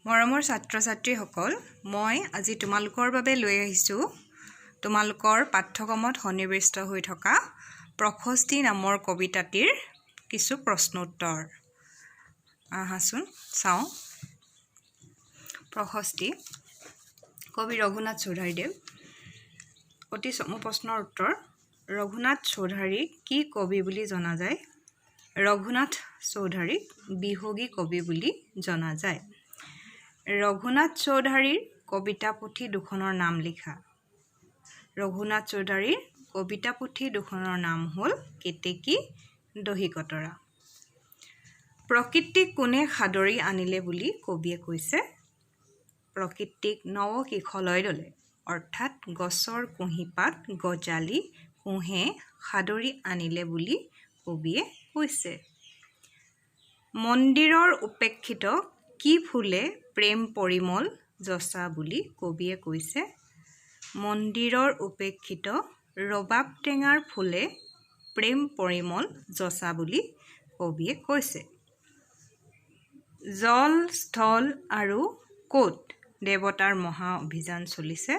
মৰমৰ ছাত্ৰ-ছাত্ৰীসকল, মই আজি তোমালোকৰ বাবে লৈ আহিছোঁ তোমালোকৰ পাঠ্যক্ৰমত সন্নিৱিষ্ট হৈ থকা প্ৰশস্তি নামৰ কবিতাটিৰ কিছু প্ৰশ্ন উত্তৰ। আহাচোন চাওঁ। প্ৰশস্তি কবি ৰঘুনাথ চৌধাৰীদেৱ। অতি চমু প্ৰশ্নৰ উত্তৰ। ৰঘুনাথ চৌধাৰীক কি কবি বুলি জনা যায়? ৰঘুনাথ চৌধাৰীক বিহগী কবি বুলি জনা যায়। ৰঘুনাথ চৌধাৰীৰ কবিতা পুথি দুখনৰ নাম লিখা। ৰঘুনাথ চৌধাৰীৰ কবিতা পুথি দুখনৰ নাম হ'ল কেতেকী দহিকতৰা। প্ৰকৃতিক কোনে সাদৰি আনিলে বুলি কবিয়ে কৈছে? প্ৰকৃতিক নৱকিশলয় দলে, অৰ্থাৎ গছৰ কুঁহিপাত গজালি কোঁহে সাদৰি আনিলে বুলি কবিয়ে কৈছে। মন্দিৰৰ উপেক্ষিত কি ফুলে প্ৰেম পৰিমল যচা বুলি কবিয়ে কৈছে? মন্দিৰৰ উপেক্ষিত ৰবাব টেঙাৰ ফুলে প্ৰেম পৰিমল যচা বুলি কবিয়ে কৈছে। জল, স্থল আৰু ক'ত দেৱতাৰ মহা অভিযান চলিছে?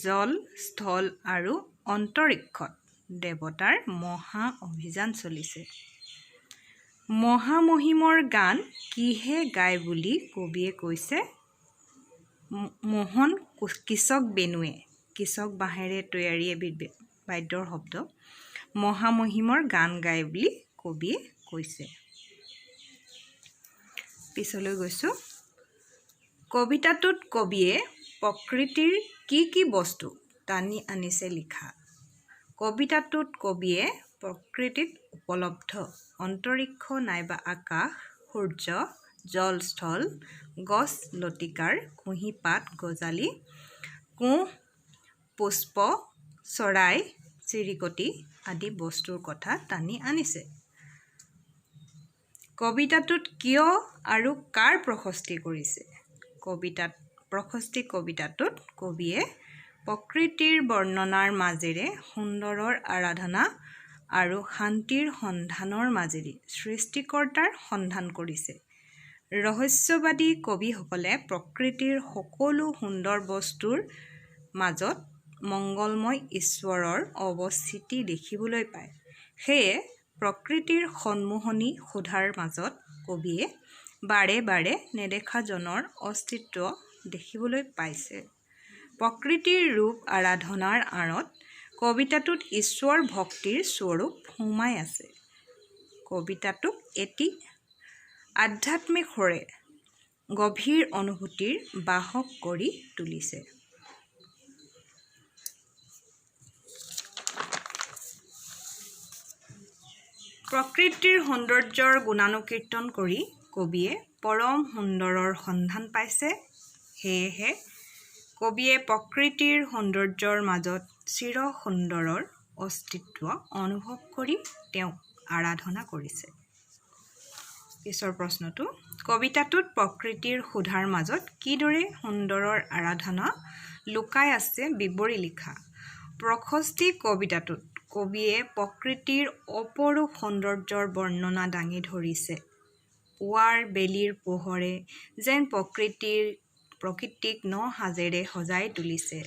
জল, স্থল আৰু অন্তৰিক্ষত দেৱতাৰ মহা অভিযান চলিছে। মহামহিমৰ গান কিহে গায় বুলি কবিয়ে কৈছে? মোহন কৃষক বেণুৱে, কৃষক বাঁহেৰে তৈয়াৰী এবিধ বাদ্যৰ শব্দ, মহামহিমৰ গান গায় বুলি কবিয়ে কৈছে। পিছলৈ গৈছোঁ। কবিতাটোত কবিয়ে প্ৰকৃতিৰ কি বস্তু টানি আনিছে লিখা। কবিতাটোত কবিয়ে প্ৰকৃতিত উপলব্ধ অন্তৰিক্ষ নাইবা আকাশ, সূৰ্য, জল, স্থল, গছ লতিকাৰ কুঁহিপাত গজালি, কোঁহ, পুষ্প, চৰাই চিৰিকটি আদি বস্তুৰ কথা টানি আনিছে। কবিতাটোত কিয় আৰু কাৰ প্ৰশস্তি কৰিছে? প্ৰশস্তি কবিতাটোত কবিয়ে প্ৰকৃতিৰ বৰ্ণনাৰ মাজেৰে সুন্দৰৰ আৰাধনা আৰু শান্তিৰ সন্ধানৰ মাজেৰে সৃষ্টিকৰ্তাৰ সন্ধান কৰিছে। ৰহস্যবাদী কবিসকলে প্ৰকৃতিৰ সকলো সুন্দৰ বস্তুৰ মাজত মংগলময় ঈশ্বৰৰ অৱস্থিতি দেখিবলৈ পায়। সেয়ে প্ৰকৃতিৰ সন্মোহনী সুধাৰ মাজত কবিয়ে বাৰে বাৰে নেদেখাজনৰ অস্তিত্ব দেখিবলৈ পাইছে। প্ৰকৃতিৰ ৰূপ আৰাধনাৰ আঁৰত কবিতাটোত ঈশ্বৰ ভক্তিৰ স্বৰূপ সোমাই আছে। কবিতাটোক এটি আধ্যাত্মিক সুৰে গভীৰ অনুভূতিৰ বাহক কৰি তুলিছে। প্ৰকৃতিৰ সৌন্দৰ্যৰ গুণানুকীৰ্তন কৰি কবিয়ে পৰম সুন্দৰৰ সন্ধান পাইছে। সেয়েহে কবিয়ে প্ৰকৃতিৰ সৌন্দৰ্যৰ মাজত চিৰ সুন্দৰৰ অস্তিত্ব অনুভৱ কৰি তেওঁক আৰাধনা কৰিছে। পিছৰ প্ৰশ্নটো। কবিতাটোত প্ৰকৃতিৰ সুধাৰ মাজত কিদৰে সুন্দৰৰ আৰাধনা লুকাই আছে বিৱৰি লিখা। প্ৰশস্তি কবিতাটোত কবিয়ে প্ৰকৃতিৰ অপৰূপ সৌন্দৰ্যৰ বৰ্ণনা দাঙি ধৰিছে। পুৱাৰ বেলিৰ পোহৰে যেন প্ৰকৃতিক ন সাজেৰে সজাই তুলিছে।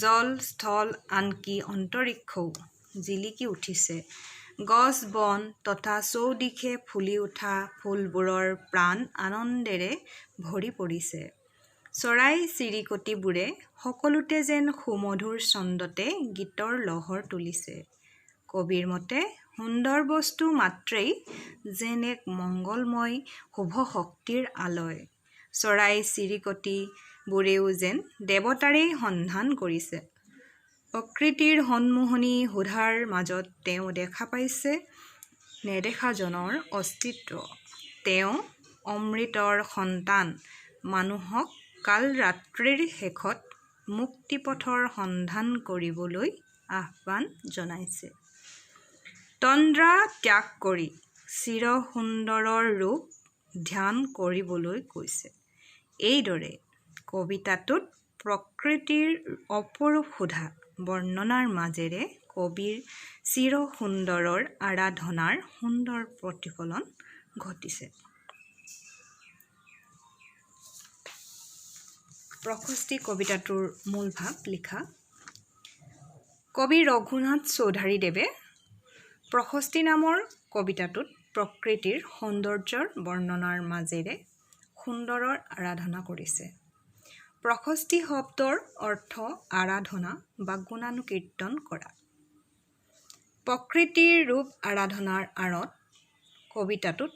জল, স্থল, আনকি অন্তৰিক্ষও জিলিকি উঠিছে। গছ বন তথা চৌদিশে ফুলি উঠা ফুলবোৰৰ প্ৰাণ আনন্দেৰে ভৰি পৰিছে। চৰাই চিৰিকটিবোৰে সকলোতে যেন সুমধুৰ ছন্দতে গীতৰ লহৰ তুলিছে। কবিৰ মতে সুন্দৰ বস্তু মাত্ৰেই যেন এক মংগলময় শুভ শক্তিৰ আলয়। চৰাই চিৰিকটিবোৰেও যেন দেৱতাৰেই সন্ধান কৰিছে। প্ৰকৃতিৰ সন্মোহনী সুধাৰ মাজত তেওঁ দেখা পাইছে নেদেখাজনৰ অস্তিত্ব। তেওঁ অমৃতৰ সন্তান মানুহক কালৰাত্ৰিৰ শেষত মুক্তিপথৰ সন্ধান কৰিবলৈ আহ্বান জনাইছে। তন্দ্ৰা ত্যাগ কৰি চিৰ সুন্দৰৰ ৰূপ ধ্যান কৰিবলৈ কৈছে। এইদৰে কবিতাটোত প্ৰকৃতিৰ অপৰূপ সুধা বৰ্ণনাৰ মাজেৰে কবিৰ চিৰ সুন্দৰৰ আৰাধনাৰ সুন্দৰ প্ৰতিফলন ঘটিছে। প্ৰশস্তি কবিতাটোৰ মূল ভাৱ লিখা। কবি ৰঘুনাথ চৌধাৰীদেৱে প্ৰশস্তি নামৰ কবিতাটোত প্ৰকৃতিৰ সৌন্দৰ্যৰ বৰ্ণনাৰ মাজেৰে সুন্দৰৰ আৰাধনা কৰিছে। প্ৰশস্তি শব্দৰ অৰ্থ আৰাধনা বা গুণানুকীৰ্তন কৰা। প্ৰকৃতিৰ ৰূপ আৰাধনাৰ আঁৰত কবিতাটোত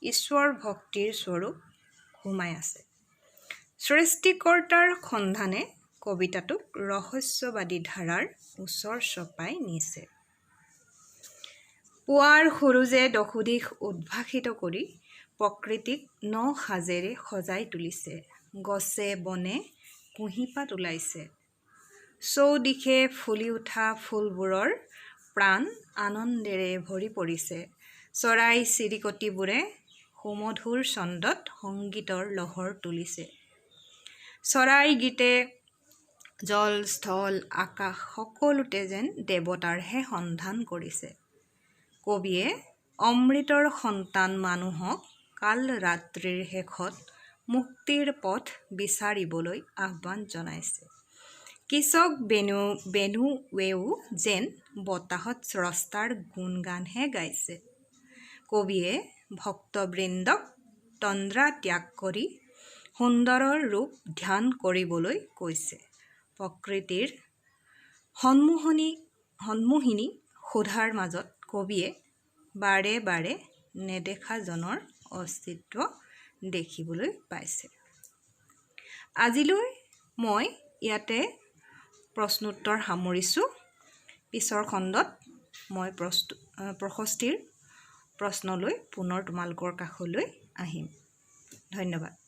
ঈশ্বৰ ভক্তিৰ স্বৰূপ সোমাই আছে। সৃষ্টিকৰ্তাৰ সন্ধানে কবিতাটোক ৰহস্যবাদী ধাৰাৰ ওচৰ চপাই নিছে। পুৱাৰ সূৰুযে দশোদিশ উদ্ভাসিত কৰি প্ৰকৃতিক ন সাজেৰে সজাই তুলিছে। গছে বনে কুঁহিপাত ওলাইছে। চৌদিশে ফুলি উঠা ফুলবোৰৰ প্ৰাণ আনন্দেৰে ভৰি পৰিছে। চৰাই চিৰিকটিবোৰে সুমধুৰ ছন্দত সংগীতৰ লহৰ তুলিছে। চৰাই গীতে জল স্থল আকাশ সকলোতে যেন দেৱতাৰহে সন্ধান কৰিছে। কবিয়ে অমৃতৰ সন্তান মানুহক কাল ৰাত্ৰিৰ শেষত মুক্তিৰ পথ বিচাৰিবলৈ আহ্বান জনাইছে। কৃষক বেণুৱেও যেন বতাহত স্ৰষ্টাৰ গুণগানহে গাইছে। কবিয়ে ভক্তবৃন্দক তন্দ্ৰা ত্যাগ কৰি সুন্দৰৰ ৰূপ ধ্যান কৰিবলৈ কৈছে। প্ৰকৃতিৰ সন্মোহিনী শোধাৰ মাজত কবিয়ে বাৰে বাৰে নেদেখাজনৰ অস্তিত্ব দেখিবলৈ পাইছে। আজিলৈ মই ইয়াতে প্ৰশ্নোত্তৰ সামৰিছোঁ। পিছৰ খণ্ডত মই প্ৰশস্তিৰ প্ৰশ্নলৈ পুনৰ তোমালোকৰ কাষলৈ আহিম। ধন্যবাদ।